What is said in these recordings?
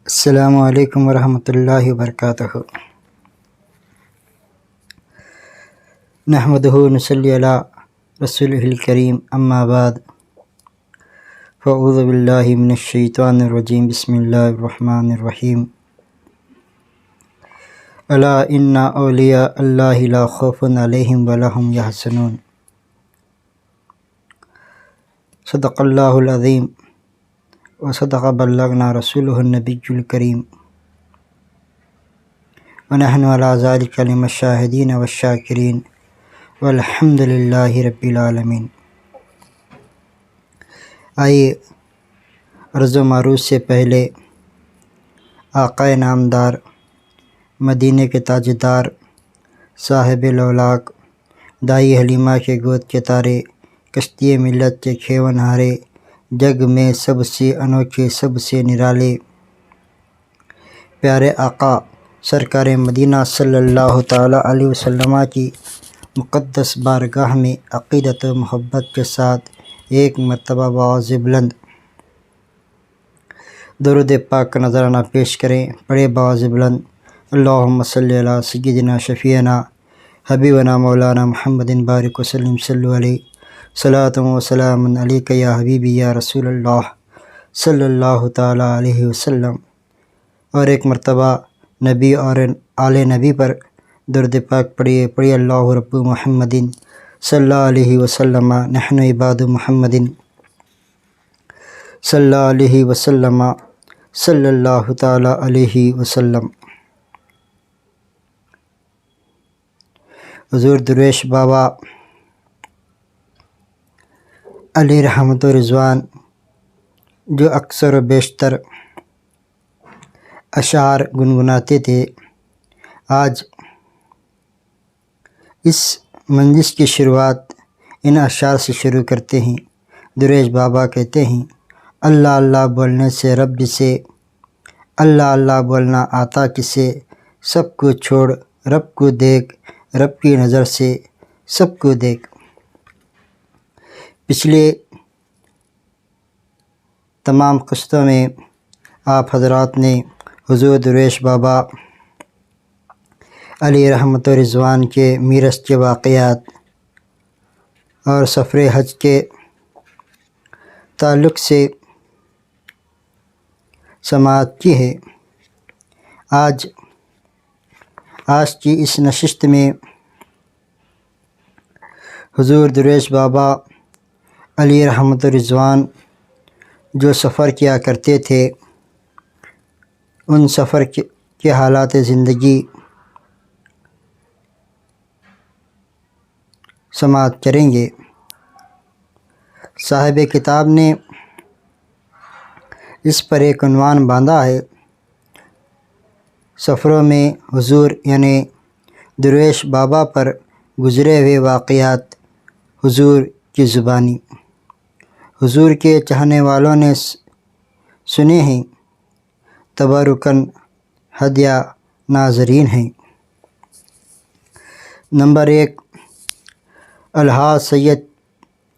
السلام علیکم ورحمۃ اللہ وبرکاتہ۔ نحمدہ ونصلی علی رسولہ الکریم، اما بعد، فاعوذ باللہ من الشیطان الرجیم، بسم اللہ الرحمن الرحیم۔ الا ان اولیاء اللہ لا خوف علیہم ولا هم یحزنون۔ صدق اللہ العظیم وصدق بلغنا رسولہ النبی الکریم، ونحن علی ذلک من الشاہدین والشاکرین، والحمد للہ رب العالمین۔ آئیے عرض و معروض سے پہلے آقائے نامدار، مدینہ کے تاجدار، صاحب لولاک، دائی حلیمہ کے گود کے تارے، کشتی ملت کے کھیون ہارے، جگ میں سب سے انوکھے، سب سے نرالے، پیارے آقا سرکار مدینہ صلی اللہ تعالیٰ علیہ وسلم کی مقدس بارگاہ میں عقیدت و محبت کے ساتھ ایک مرتبہ بآواز بلند درود پاک کا نذرانہ پیش کریں۔ پڑھے بآواز بلند: اللہم صلی علی سیدنا شفیعنا حبیبنا مولانا محمد بارک وسلم، صلو علیہ صلاۃ و سلام علیک یا حبیبی یا رسول اللہ صلی اللہ تعالیٰ علیہ وسلم۔ اور ایک مرتبہ نبی اور آل نبی پر درود پاک پڑھیے اللہ رب محمد صلی اللہ علیہ وسلم، نحن عباد محمد صلی اللہ علیہ وسلم، صلی اللہ تعالیٰ علیہ وسلم۔ حضور درویش بابا علیہ رحمت و رضوان جو اکثر و بیشتر اشعار گنگناتے تھے، آج اس مجلس کی شروعات ان اشعار سے شروع کرتے ہیں۔ درویش بابا کہتے ہیں: اللہ اللہ بولنے سے رب جسے، اللہ اللہ بولنا آتا کسے، سب کو چھوڑ رب کو دیکھ، رب کی نظر سے سب کو دیکھ۔ پچھلے تمام قسطوں میں آپ حضرات نے حضور درویش بابا علیہ رحمت و رضوان کے میراث کے واقعات اور سفر حج کے تعلق سے سماعت کی ہے۔ آج کی اس نشست میں حضور درویش بابا علیہ رحمت و رضوان جو سفر کیا کرتے تھے، ان سفر کے حالات زندگی سماعت کریں گے۔ صاحب کتاب نے اس پر ایک عنوان باندھا ہے: سفروں میں حضور یعنی درویش بابا پر گزرے ہوئے واقعات حضور کی زبانی۔ حضور کے چاہنے والوں نے سنے ہیں، تبرکاً ہدیہ ناظرین ہیں۔ نمبر 1،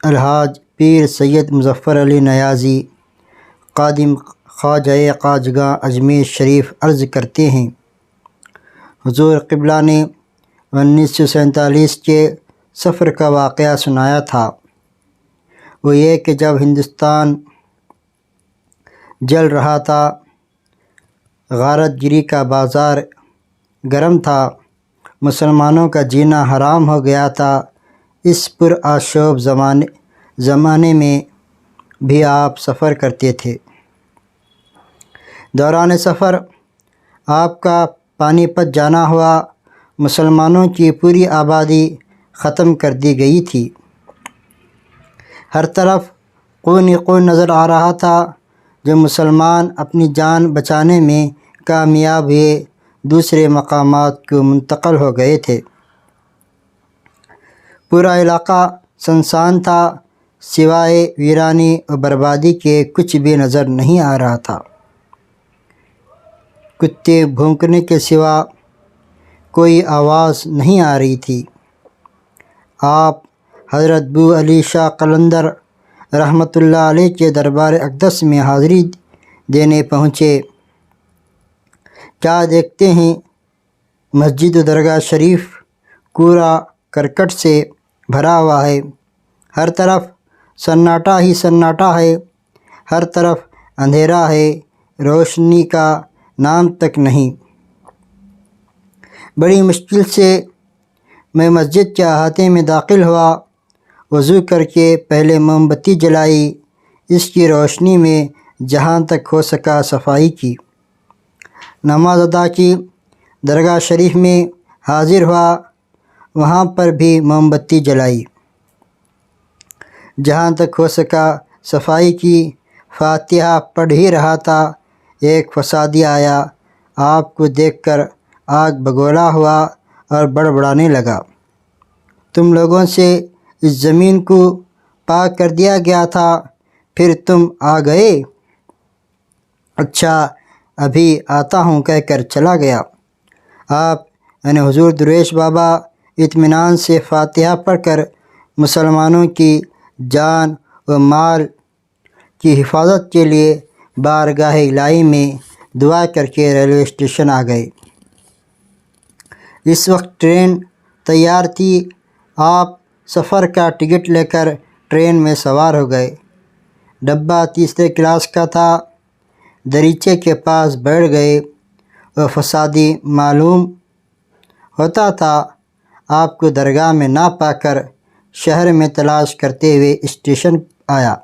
الحاج پیر سید مظفر علی نیازی قادم خواجہ خواجگاں اجمیر شریف عرض کرتے ہیں: حضور قبلہ نے 1947 کے سفر کا واقعہ سنایا تھا۔ وہ یہ کہ جب ہندوستان جل رہا تھا، غارت گری کا بازار گرم تھا، مسلمانوں کا جینا حرام ہو گیا تھا، اس پرآشوب زمانے میں بھی آپ سفر کرتے تھے۔ دوران سفر آپ کا پانی پت جانا ہوا، مسلمانوں کی پوری آبادی ختم کر دی گئی تھی، ہر طرف خون ہی خون نظر آ رہا تھا۔ جو مسلمان اپنی جان بچانے میں کامیاب ہوئے، دوسرے مقامات کو منتقل ہو گئے تھے۔ پورا علاقہ سنسان تھا، سوائے ویرانی و بربادی کے کچھ بھی نظر نہیں آ رہا تھا۔ کتے بھونکنے کے سوا کوئی آواز نہیں آ رہی تھی۔ آپ حضرت بو علی شاہ قلندر رحمۃ اللہ علیہ کے دربار اقدس میں حاضری دینے پہنچے۔ کیا دیکھتے ہیں مسجد و درگاہ شریف کوڑا کرکٹ سے بھرا ہوا ہے، ہر طرف سناٹا ہی سناٹا ہے، ہر طرف اندھیرا ہے، روشنی کا نام تک نہیں۔ بڑی مشکل سے میں مسجد کے احاطے میں داخل ہوا، وضو کر کے پہلے موم بتی جلائی، اس کی روشنی میں جہاں تک ہو سکا صفائی کی، نماز ادا کی، درگاہ شریف میں حاضر ہوا، وہاں پر بھی موم بتی جلائی، جہاں تک ہو سکا صفائی کی، فاتحہ پڑھ ہی رہا تھا، ایک فسادی آیا، آپ کو دیکھ کر آگ بگولا ہوا اور بڑبڑانے لگا، تم لوگوں سے اس زمین کو پاک کر دیا گیا تھا، پھر تم آ گئے؟ اچھا ابھی آتا ہوں کہہ کر چلا گیا۔ آپ یعنی حضور درویش بابا اطمینان سے فاتحہ پڑھ کر مسلمانوں کی جان و مال کی حفاظت کے لیے بارگاہ الہی میں دعا کر کے ریلوے اسٹیشن آ گئے۔ اس وقت ٹرین تیار تھی، آپ سفر کا ٹکٹ لے کر ٹرین میں سوار ہو گئے، ڈبہ تیسرے کلاس کا تھا، دریچے کے پاس بیٹھ گئے، وہ فسادی معلوم ہوتا تھا، آپ کو درگاہ میں نہ پا کر شہر میں تلاش کرتے ہوئے اسٹیشن آیا،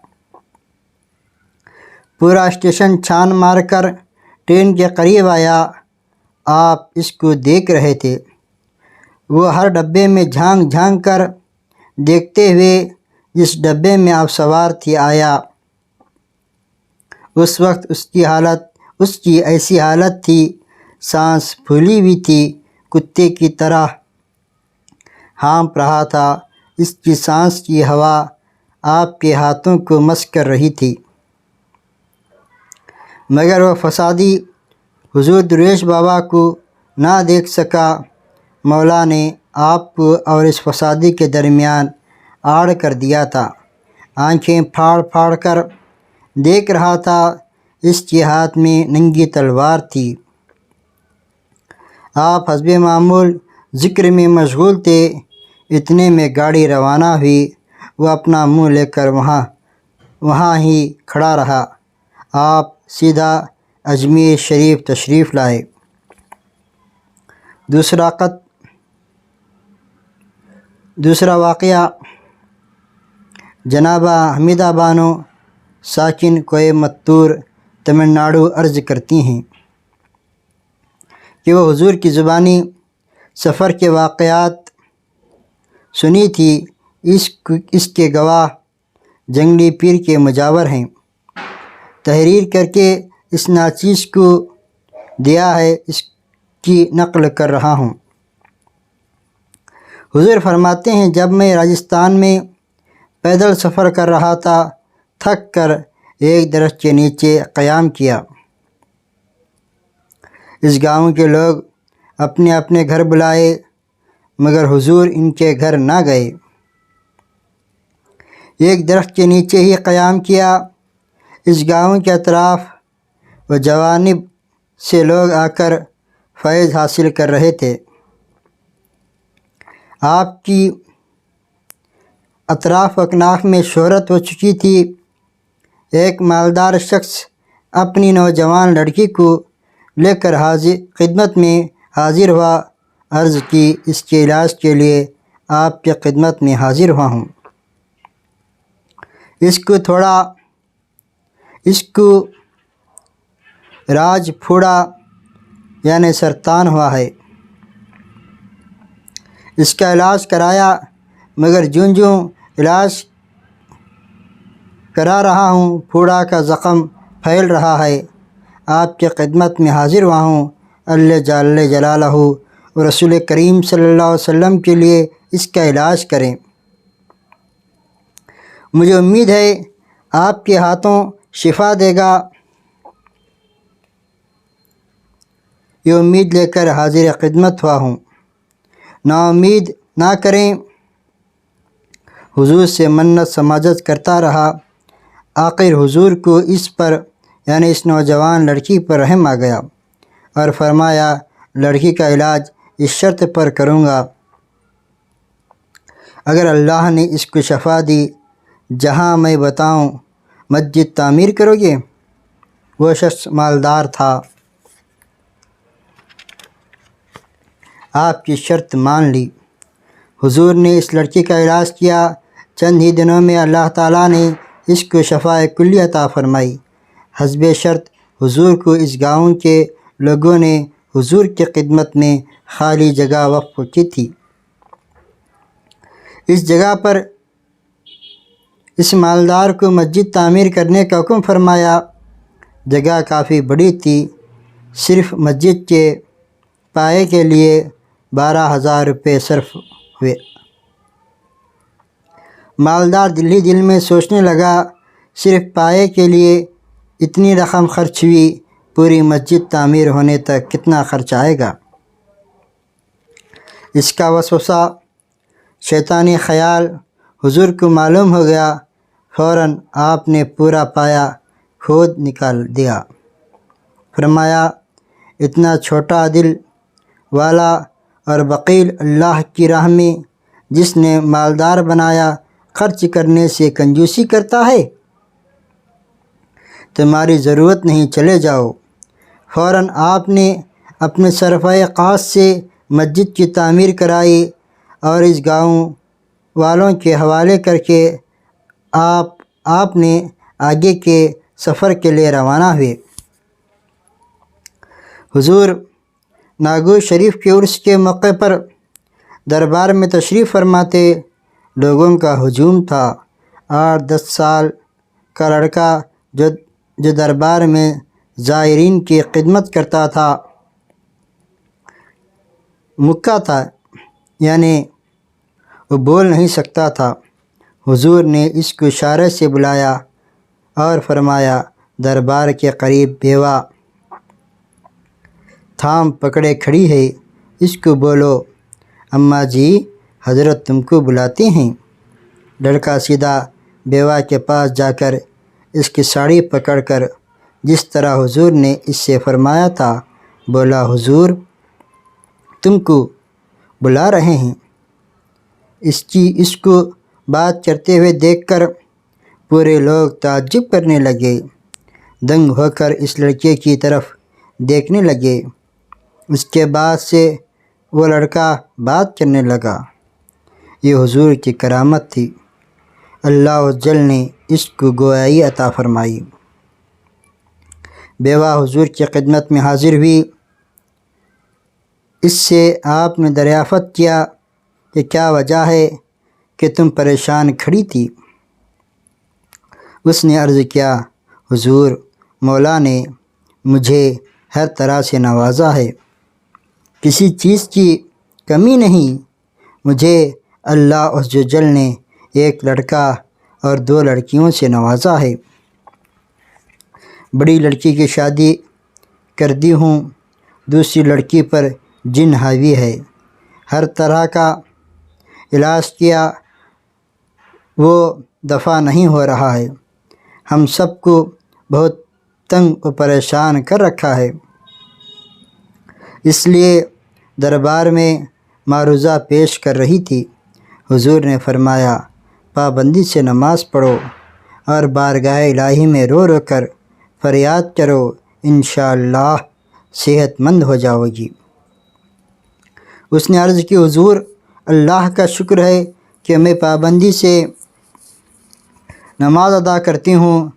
پورا اسٹیشن چھان مار کر ٹرین کے قریب آیا، آپ اس کو دیکھ رہے تھے، وہ ہر ڈبے میں جھانک جھانک کر دیکھتے ہوئے جس ڈبے میں آپ سوار تھی آیا، اس وقت اس کی ایسی حالت تھی، سانس پھولی ہوئی تھی، کتے کی طرح ہانپ رہا تھا، اس کی سانس کی ہوا آپ کے ہاتھوں کو مس کر رہی تھی، مگر وہ فسادی حضور درویش بابا کو نہ دیکھ سکا، مولا نے آپ کو اور اس فسادی کے درمیان آڑ کر دیا تھا، آنکھیں پھاڑ پھاڑ کر دیکھ رہا تھا، اس کے ہاتھ میں ننگی تلوار تھی، آپ حسب معمول ذکر میں مشغول تھے، اتنے میں گاڑی روانہ ہوئی، وہ اپنا منہ لے کر وہاں ہی کھڑا رہا، آپ سیدھا اجمیر شریف تشریف لائے۔ دوسرا واقعہ جنابہ حمیدہ بانو ساکن کوئمبتور تمل ناڈو عرض کرتی ہیں کہ وہ حضور کی زبانی سفر کے واقعات سنی تھی، اس کے گواہ جنگلی پیر کے مجاور ہیں، تحریر کر کے اس ناچیز کو دیا ہے، اس کی نقل کر رہا ہوں۔ حضور فرماتے ہیں جب میں راجستھان میں پیدل سفر کر رہا تھا، تھک کر ایک درخت کے نیچے قیام کیا، اس گاؤں کے لوگ اپنے اپنے گھر بلائے مگر حضور ان کے گھر نہ گئے، ایک درخت کے نیچے ہی قیام کیا، اس گاؤں کے اطراف و جوانب سے لوگ آ کر فیض حاصل کر رہے تھے، آپ کی اطراف و اکناف میں شہرت ہو چکی تھی، ایک مالدار شخص اپنی نوجوان لڑکی کو لے کر خدمت میں حاضر ہوا، عرض کی اس کے علاج کے لیے آپ کی خدمت میں حاضر ہوا ہوں، اس کو راج پھوڑا یعنی سرطان ہوا ہے، اس کا علاج کرایا مگر جوں جوں علاج کرا رہا ہوں پھوڑا کا زخم پھیل رہا ہے، آپ کی خدمت میں حاضر ہوا ہوں، اللہ جل جلالہ و رسول کریم صلی اللہ علیہ وسلم کے لیے اس کا علاج کریں، مجھے امید ہے آپ کے ہاتھوں شفا دے گا، یہ امید لے کر حاضر خدمت ہوا ہوں، نا امید نہ کریں، حضور سے منت سماجت کرتا رہا، آخر حضور کو اس پر یعنی اس نوجوان لڑکی پر رحم آ گیا، اور فرمایا لڑکی کا علاج اس شرط پر کروں گا اگر اللہ نے اس کو شفا دی، جہاں میں بتاؤں مسجد تعمیر کرو گے؟ وہ شخص مالدار تھا، آپ کی شرط مان لی۔ حضور نے اس لڑکی کا علاج کیا، چند ہی دنوں میں اللہ تعالیٰ نے اس کو شفاء کلی عطا فرمائی۔ حسب شرط حضور کو اس گاؤں کے لوگوں نے حضور کی خدمت میں خالی جگہ وقف کی تھی۔ اس جگہ پر اس مالدار کو مسجد تعمیر کرنے کا حکم فرمایا۔ جگہ کافی بڑی تھی، صرف مسجد کے پائے کے لیے 12,000 روپے صرف ہوئے۔ مالدار دل ہی دل میں سوچنے لگا، صرف پائے کے لیے اتنی رقم خرچ ہوئی، پوری مسجد تعمیر ہونے تک کتنا خرچ آئے گا؟ اس کا وسوسہ، شیطانی خیال حضور کو معلوم ہو گیا۔ فوراً آپ نے پورا پایا کھود نکال دیا۔ فرمایا اتنا چھوٹا دل والا اور بخیل اللہ کی راہ میں جس نے مالدار بنایا خرچ کرنے سے کنجوسی کرتا ہے؟ تمہاری ضرورت نہیں، چلے جاؤ۔ فوراً آپ نے اپنے صرفۂ خاص سے مسجد کی تعمیر کرائی اور اس گاؤں والوں کے حوالے کر کے آپ نے آگے کے سفر کے لیے روانہ ہوئے۔ حضور ناگور شریف کے عرس کے موقع پر دربار میں تشریف فرماتے، لوگوں کا ہجوم تھا۔ 8-10 سال کا لڑکا جو دربار میں زائرین کی خدمت کرتا تھا، مکہ تھا، یعنی وہ بول نہیں سکتا تھا۔ حضور نے اس کو اشارے سے بلایا اور فرمایا دربار کے قریب بیوہ تھام پکڑے کھڑی ہے، اس کو بولو اماں جی حضرت تم کو بلاتے ہیں۔ لڑکا سیدھا بیوہ کے پاس جا کر اس کی ساڑی پکڑ کر جس طرح حضور نے اس سے فرمایا تھا بولا، حضور تم کو بلا رہے ہیں۔ اس کو بات کرتے ہوئے دیکھ کر پورے لوگ تعجب کرنے لگے، دنگ ہو کر اس لڑکے کی طرف دیکھنے لگے۔ اس کے بعد سے وہ لڑکا بات کرنے لگا۔ یہ حضور کی کرامت تھی، اللہ جل نے اس کو گویائی عطا فرمائی۔ بیوہ حضور کی خدمت میں حاضر ہوئی۔ اس سے آپ نے دریافت کیا کہ کیا وجہ ہے کہ تم پریشان کھڑی تھی؟ اس نے عرض کیا، حضور مولا نے مجھے ہر طرح سے نوازا ہے، کسی چیز کی کمی نہیں۔ مجھے اللہ عز و جل نے ایک لڑکا اور 2 لڑکیوں سے نوازا ہے۔ بڑی لڑکی کی شادی کر دی ہوں، دوسری لڑکی پر جن حاوی ہے، ہر طرح کا علاج کیا، وہ دفع نہیں ہو رہا ہے، ہم سب کو بہت تنگ و پریشان کر رکھا ہے۔ اس لیے دربار میں معروضہ پیش کر رہی تھی۔ حضور نے فرمایا پابندی سے نماز پڑھو اور بارگاہ الہی میں رو رو کر فریاد کرو، انشاءاللہ صحت مند ہو جاؤ گی۔ اس نے عرض کی، حضور اللہ کا شکر ہے کہ میں پابندی سے نماز ادا کرتی ہوں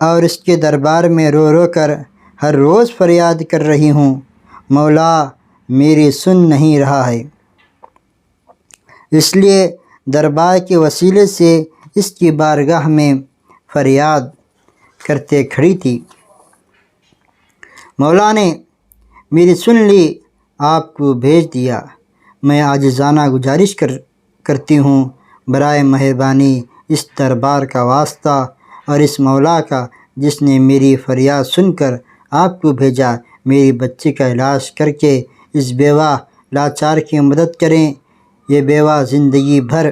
اور اس کے دربار میں رو رو کر ہر روز فریاد کر رہی ہوں، مولا میری سن نہیں رہا ہے۔ اس لیے دربار کے وسیلے سے اس کی بارگاہ میں فریاد کرتے کھڑی تھی۔ مولا نے میری سن لی، آپ کو بھیج دیا۔ میں عاجزانہ گزارش کرتی ہوں، برائے مہربانی اس دربار کا واسطہ اور اس مولا کا جس نے میری فریاد سن کر آپ کو بھیجا، میری بچی کا علاج کر کے اس بیوہ لاچار کی مدد کریں۔ یہ بیوہ زندگی بھر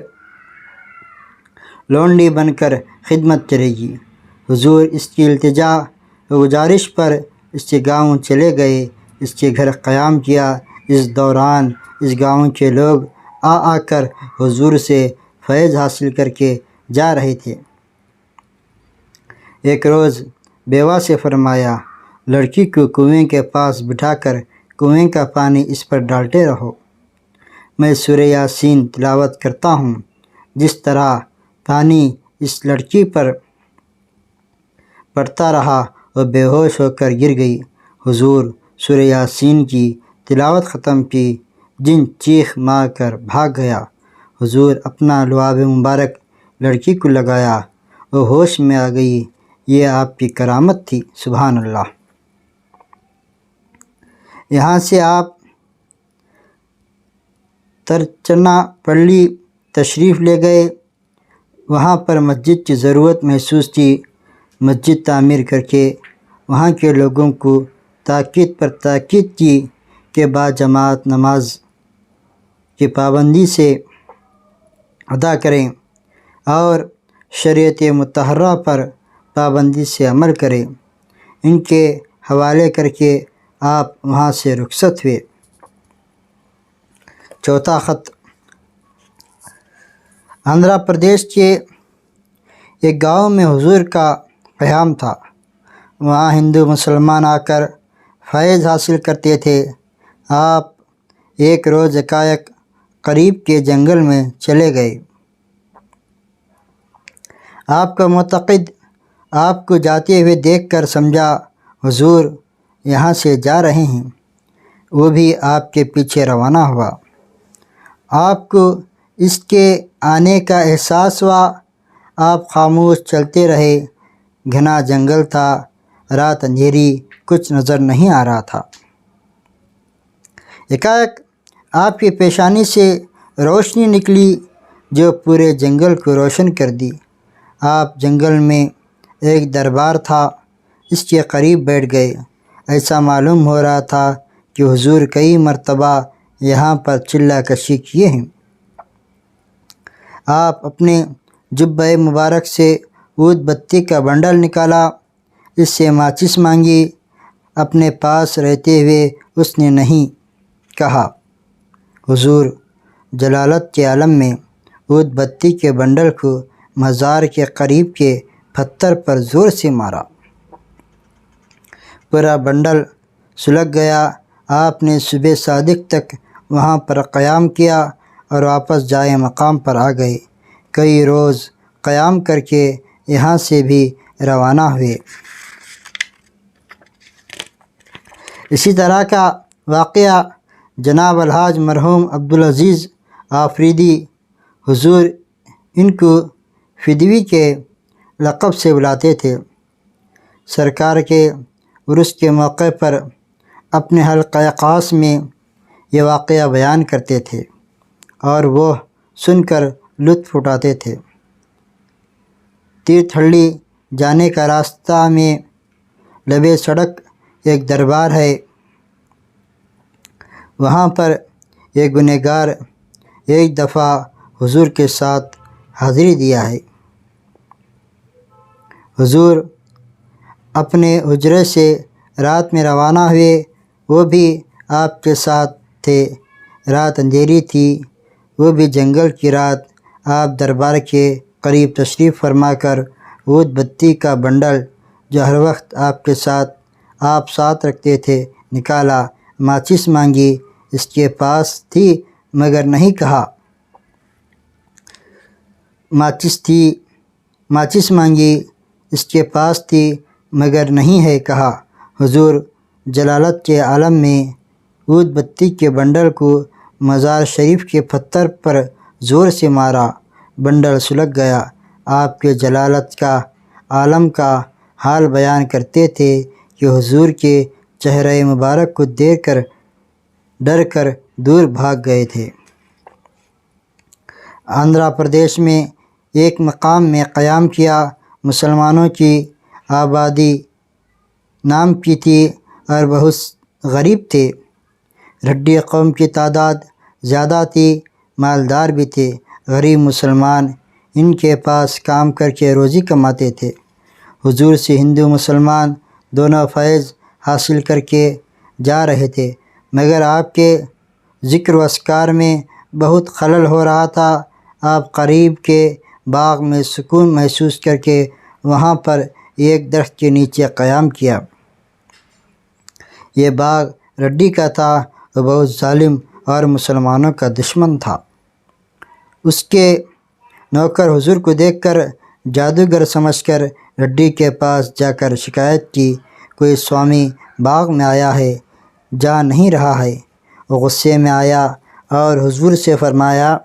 لونڈی بن کر خدمت کرے گی۔ حضور اس کی التجا و گزارش پر اس کے گاؤں چلے گئے۔ اس کے گھر قیام کیا۔ اس دوران اس گاؤں کے لوگ آ کر حضور سے فیض حاصل کر کے جا رہے تھے۔ ایک روز بیوہ سے فرمایا، لڑکی کو کنویں کے پاس بٹھا کر کنویں کا پانی اس پر ڈالتے رہو، میں سورہ یاسین تلاوت کرتا ہوں۔ جس طرح پانی اس لڑکی پر پڑتا رہا وہ بے ہوش ہو کر گر گئی۔ حضور سورہ یاسین کی تلاوت ختم کی، جن چیخ مار کر بھاگ گیا۔ حضور اپنا لعاب مبارک لڑکی کو لگایا، وہ ہوش میں آ گئی۔ یہ آپ کی کرامت تھی، سبحان اللہ۔ یہاں سے آپ ترچنا پلی تشریف لے گئے۔ وہاں پر مسجد کی ضرورت محسوس تھی۔ مسجد تعمیر کر کے وہاں کے لوگوں کو تاکید پر تاکید کی کہ باجماعت نماز کی پابندی سے ادا کریں اور شریعت مطہرہ پر پابندی سے عمل کریں۔ ان کے حوالے کر کے آپ وہاں سے رخصت ہوئے۔ چوتھا خط آندھرا پردیش کے ایک گاؤں میں حضور کا قیام تھا۔ وہاں ہندو مسلمان آ کر فیض حاصل کرتے تھے۔ آپ ایک روز یکایک قریب کے جنگل میں چلے گئے۔ آپ کا معتقد آپ کو جاتے ہوئے دیکھ کر سمجھا حضور یہاں سے جا رہے ہیں، وہ بھی آپ کے پیچھے روانہ ہوا۔ آپ کو اس کے آنے کا احساس ہوا۔ آپ خاموش چلتے رہے۔ گھنا جنگل تھا، رات اندھیری، کچھ نظر نہیں آ رہا تھا۔ یکایک آپ کی پیشانی سے روشنی نکلی جو پورے جنگل کو روشن کر دی۔ آپ جنگل میں ایک دربار تھا، اس کے قریب بیٹھ گئے۔ ایسا معلوم ہو رہا تھا کہ حضور کئی مرتبہ یہاں پر چلہ کشی کیے ہیں۔ آپ اپنے جبہ مبارک سے عود بتی کا بنڈل نکالا، اس سے ماچس مانگی۔ اپنے پاس رہتے ہوئے اس نے نہیں کہا۔ حضور جلالت کے عالم میں عود بتی کے بنڈل کو مزار کے قریب کے پتھر پر زور سے مارا۔ پورا بنڈل سلگ گیا۔ آپ نے صبح صادق تک وہاں پر قیام کیا اور واپس جائے مقام پر آ گئے۔ کئی روز قیام کر کے یہاں سے بھی روانہ ہوئے۔ اسی طرح کا واقعہ جناب الحاج مرحوم عبدالعزیز آفریدی، حضور ان کو فدوی کے لقب سے بلاتے تھے، سرکار کے عرس کے موقع پر اپنے حلقہ خاص میں یہ واقعہ بیان کرتے تھے اور وہ سن کر لطف اٹھاتے تھے۔ تیرتھہلّی جانے کا راستہ میں لبے سڑک ایک دربار ہے۔ وہاں پر ایک گنہگار ایک دفعہ حضور کے ساتھ حاضری دیا ہے۔ حضور اپنے حجرے سے رات میں روانہ ہوئے، وہ بھی آپ کے ساتھ تھے۔ رات اندھیری تھی، وہ بھی جنگل کی رات۔ آپ دربار کے قریب تشریف فرما کر عود بتی کا بنڈل جو ہر وقت آپ ساتھ رکھتے تھے نکالا، ماچس مانگی، اس کے پاس تھی مگر نہیں کہا۔ ماچس مانگی، اس کے پاس تھی مگر نہیں ہے کہا۔ حضور جلالت کے عالم میں عود بتی کے بنڈل کو مزار شریف کے پتھر پر زور سے مارا، بنڈل سلگ گیا۔ آپ کے جلالت کا عالم کا حال بیان کرتے تھے کہ حضور کے چہرہ مبارک کو دیکھ کر ڈر کر دور بھاگ گئے تھے۔ آندھرا پردیش میں ایک مقام میں قیام کیا۔ مسلمانوں کی آبادی نام کی تھی اور بہت غریب تھے۔ رڈی قوم کی تعداد زیادہ تھی، مالدار بھی تھے۔ غریب مسلمان ان کے پاس کام کر کے روزی کماتے تھے۔ حضور سے ہندو مسلمان دونوں فیض حاصل کر کے جا رہے تھے، مگر آپ کے ذکر و اذکار میں بہت خلل ہو رہا تھا۔ آپ قریب کے باغ میں سکون محسوس کر کے وہاں پر ایک درخت کے نیچے قیام کیا۔ یہ باغ رڈی کا تھا، وہ بہت ظالم اور مسلمانوں کا دشمن تھا۔ اس کے نوکر حضور کو دیکھ کر جادوگر سمجھ کر رڈی کے پاس جا کر شکایت کی، کوئی سوامی باغ میں آیا ہے، جا نہیں رہا ہے۔ وہ غصے میں آیا اور حضور سے فرمایا،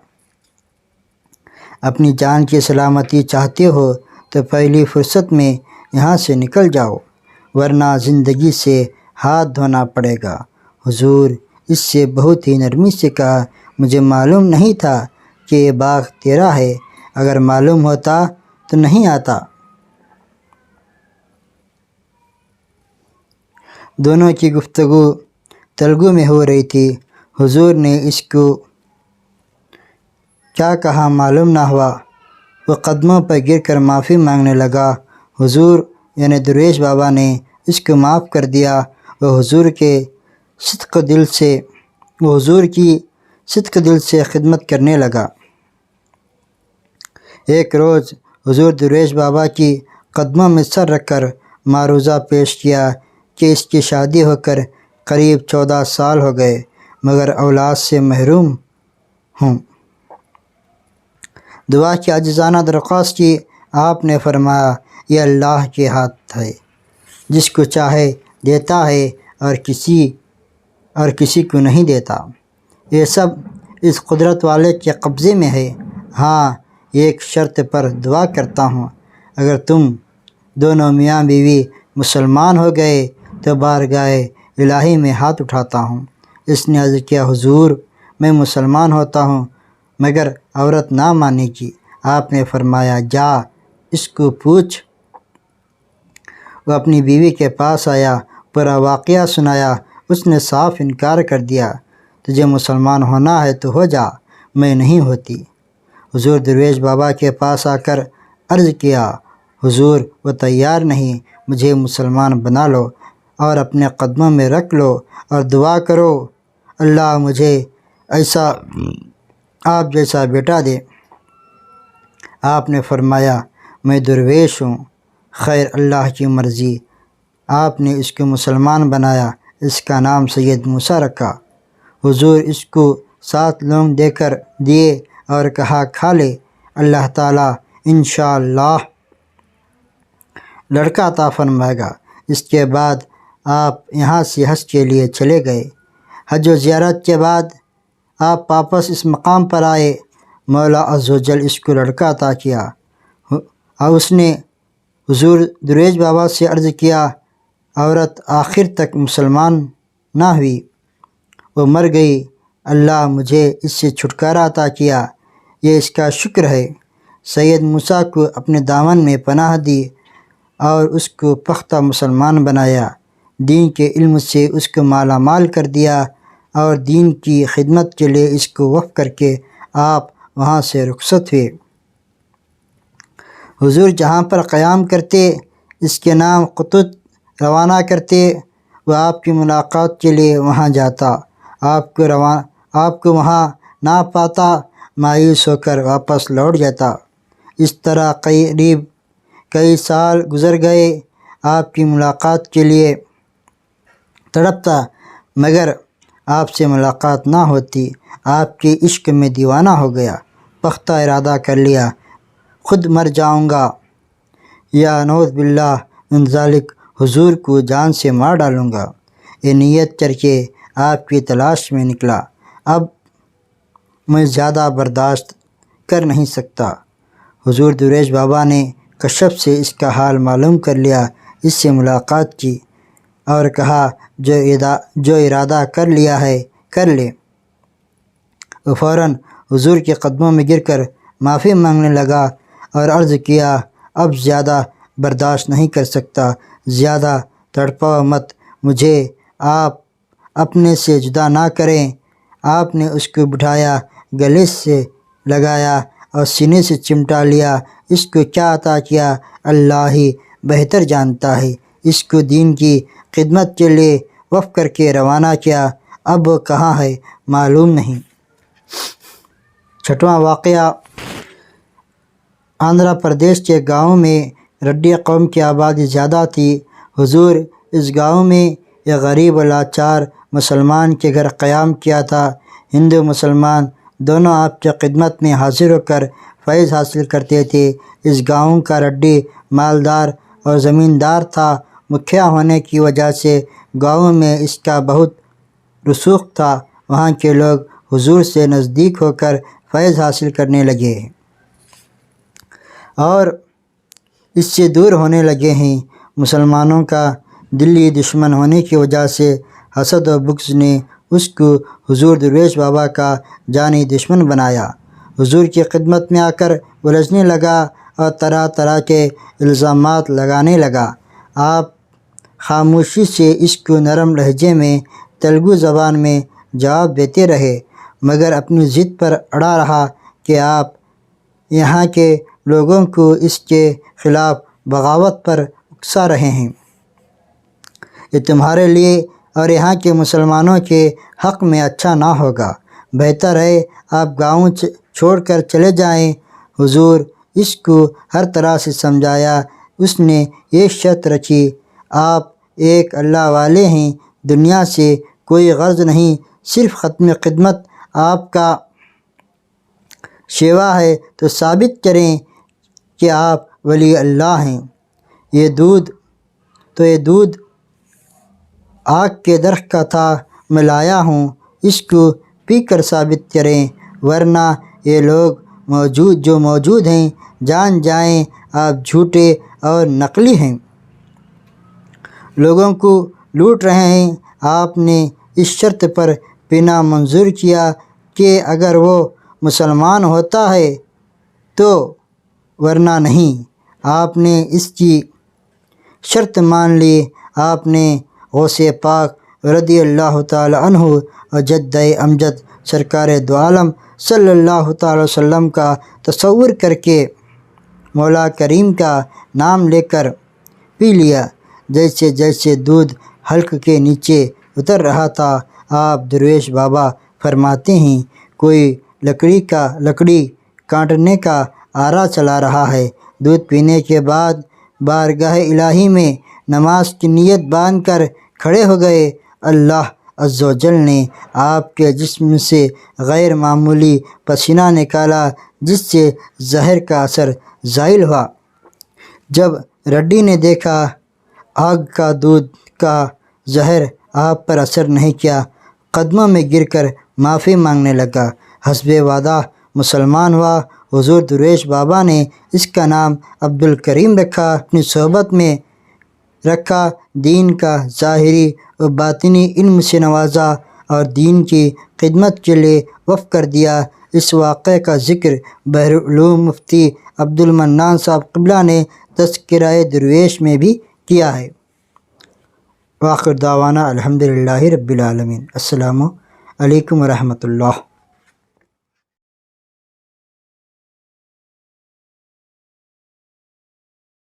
اپنی جان کی سلامتی چاہتے ہو تو پہلی فرصت میں یہاں سے نکل جاؤ، ورنہ زندگی سے ہاتھ دھونا پڑے گا۔ حضور اس سے بہت ہی نرمی سے کہا، مجھے معلوم نہیں تھا کہ یہ باغ تیرا ہے، اگر معلوم ہوتا تو نہیں آتا۔ دونوں کی گفتگو تلگو میں ہو رہی تھی۔ حضور نے اس کو کیا کہا معلوم نہ ہوا۔ وہ قدموں پر گر کر معافی مانگنے لگا۔ حضور یعنی درویش بابا نے اس کو معاف کر دیا۔ وہ حضور کی صدق دل سے خدمت کرنے لگا۔ ایک روز حضور درویش بابا کی قدموں میں سر رکھ کر معروضہ پیش کیا کہ اس کی شادی ہو کر قریب 14 سال ہو گئے، مگر اولاد سے محروم ہوں۔ دعا کی عاجزانہ درخواست کی۔ آپ نے فرمایا، یہ اللہ کے ہاتھ ہے، جس کو چاہے دیتا ہے اور کسی کو نہیں دیتا۔ یہ سب اس قدرت والے کے قبضے میں ہے۔ ہاں، ایک شرط پر دعا کرتا ہوں، اگر تم دونوں میاں بیوی مسلمان ہو گئے تو بارگاہ الہی میں ہاتھ اٹھاتا ہوں۔ اس نے عرض کیا، حضور میں مسلمان ہوتا ہوں مگر عورت نہ مانے گی۔ آپ نے فرمایا، جا اس کو پوچھ۔ وہ اپنی بیوی کے پاس آیا، پورا واقعہ سنایا۔ اس نے صاف انکار کر دیا، تجھے مسلمان ہونا ہے تو ہو جا، میں نہیں ہوتی۔ حضور درویش بابا کے پاس آ کر عرض کیا، حضور وہ تیار نہیں، مجھے مسلمان بنا لو اور اپنے قدموں میں رکھ لو اور دعا کرو، اللہ مجھے آپ جیسا بیٹا دے۔ آپ نے فرمایا، میں درویش ہوں، خیر اللہ کی مرضی۔ آپ نے اس کو مسلمان بنایا، اس کا نام سید موسیٰ رکھا۔ حضور اس کو 7 لونگ دے کر دیے اور کہا، کھا لے، اللہ تعالیٰ انشاءاللہ لڑکا عطا فرمائے گا۔ اس کے بعد آپ یہاں سے حج کے لیے چلے گئے۔ حج و زیارت کے بعد آپ واپس اس مقام پر آئے۔ مولا عز و جل اس کو لڑکا عطا کیا اور اس نے حضور درویش بابا سے عرض کیا، عورت آخر تک مسلمان نہ ہوئی، وہ مر گئی، اللہ مجھے اس سے چھٹکارا عطا کیا، یہ اس کا شکر ہے۔ سید موسیٰ کو اپنے دامن میں پناہ دی اور اس کو پختہ مسلمان بنایا، دین کے علم سے اس کو مالا مال کر دیا اور دین کی خدمت کے لیے اس کو وقف کر کے آپ وہاں سے رخصت ہوئے۔ حضور جہاں پر قیام کرتے اس کے نام خطوط روانہ کرتے، وہ آپ کی ملاقات کے لیے وہاں جاتا، آپ کو وہاں نہ پاتا، مایوس ہو کر واپس لوٹ جاتا۔ اس طرح قریب کئی سال گزر گئے، آپ کی ملاقات کے لیے تڑپتا مگر آپ سے ملاقات نہ ہوتی۔ آپ کے عشق میں دیوانہ ہو گیا، پختہ ارادہ کر لیا، خود مر جاؤں گا یا نعوذ باللہ من ذالک، حضور کو جان سے مار ڈالوں گا۔ یہ نیت کر کے آپ کی تلاش میں نکلا، اب میں زیادہ برداشت کر نہیں سکتا۔ حضور درویش بابا نے کشف سے اس کا حال معلوم کر لیا، اس سے ملاقات کی اور کہا، جو ارادہ کر لیا ہے کر لے۔ وہ فوراً حضور کے قدموں میں گر کر معافی مانگنے لگا اور عرض کیا، اب زیادہ برداشت نہیں کر سکتا، زیادہ تڑپاؤ مت، مجھے آپ اپنے سے جدا نہ کریں۔ آپ نے اس کو بٹھایا، گلے سے لگایا اور سینے سے چمٹا لیا۔ اس کو کیا عطا کیا اللہ ہی بہتر جانتا ہے۔ اس کو دین کی خدمت کے لیے وقف کر کے روانہ کیا۔ اب وہ کہاں ہے معلوم نہیں۔ چھٹواں واقعہ آندھرا پردیش کے گاؤں میں رڈی قوم کی آبادی زیادہ تھی۔ حضور اس گاؤں میں ایک غریب و لاچار مسلمان کے گھر قیام کیا تھا۔ ہندو مسلمان دونوں آپ کی خدمت میں حاضر ہو کر فیض حاصل کرتے تھے۔ اس گاؤں کا رڈی مالدار اور زمیندار تھا۔ مکھیا ہونے کی وجہ سے گاؤں میں اس کا بہت رسوخ تھا۔ وہاں کے لوگ حضور سے نزدیک ہو کر فیض حاصل کرنے لگے اور اس سے دور ہونے لگے ہیں۔ مسلمانوں کا دلی دشمن ہونے کی وجہ سے حسد و بغض نے اس کو حضور درویش بابا کا جانی دشمن بنایا۔ حضور کی خدمت میں آ کر الجھنے لگا اور طرح طرح کے الزامات لگانے لگا۔ آپ خاموشی سے اس کو نرم لہجے میں تیلگو زبان میں جواب دیتے رہے، مگر اپنی ضد پر اڑا رہا کہ آپ یہاں کے لوگوں کو اس کے خلاف بغاوت پر اکسا رہے ہیں۔ یہ تمہارے لیے اور یہاں کے مسلمانوں کے حق میں اچھا نہ ہوگا۔ بہتر ہے آپ گاؤں چھوڑ کر چلے جائیں۔ حضور اس کو ہر طرح سے سمجھایا۔ اس نے ایک شرط رکھی، آپ ایک اللہ والے ہیں، دنیا سے کوئی غرض نہیں، صرف ختم خدمت آپ کا شیوا ہے تو ثابت کریں کہ آپ ولی اللہ ہیں۔ یہ دودھ آگ کے درخت کا تھا، میں لایا ہوں، اس کو پی کر ثابت کریں، ورنہ یہ لوگ جو موجود ہیں جان جائیں آپ جھوٹے اور نقلی ہیں، لوگوں کو لوٹ رہے ہیں۔ آپ نے اس شرط پر پینا منظور کیا کہ اگر وہ مسلمان ہوتا ہے تو، ورنہ نہیں۔ آپ نے اس کی شرط مان لی۔ آپ نے غوث پاک رضی اللہ تعالی عنہ اور جد امجد سرکار دو عالم صلی اللہ تعالی وسلم کا تصور کر کے مولا کریم کا نام لے کر پی لیا۔ جیسے جیسے دودھ حلق کے نیچے اتر رہا تھا، آپ درویش بابا فرماتے ہیں، کوئی لکڑی کاٹنے کا آرا چلا رہا ہے۔ دودھ پینے کے بعد بارگاہ الہی میں نماز کی نیت باندھ کر کھڑے ہو گئے۔ اللہ عز و جل نے آپ کے جسم سے غیر معمولی پسینہ نکالا، جس سے زہر کا اثر زائل ہوا۔ جب رڈی نے دیکھا آگ کا دودھ کا زہر آپ پر اثر نہیں کیا، قدموں میں گر کر معافی مانگنے لگا، حسب وعدہ مسلمان ہوا۔ حضور درویش بابا نے اس کا نام عبدالکریم رکھا، اپنی صحبت میں رکھا، دین کا ظاہری و باطنی علم سے نوازا اور دین کی خدمت کے لیے وقف کر دیا۔ اس واقعے کا ذکر بحرالعلوم مفتی عبدالمنان صاحب قبلہ نے تذکرہ درویش میں بھی کیا ہے۔ وآخر دعوانا الحمدللہ رب العالمین۔ السلام علیکم ورحمۃ اللہ۔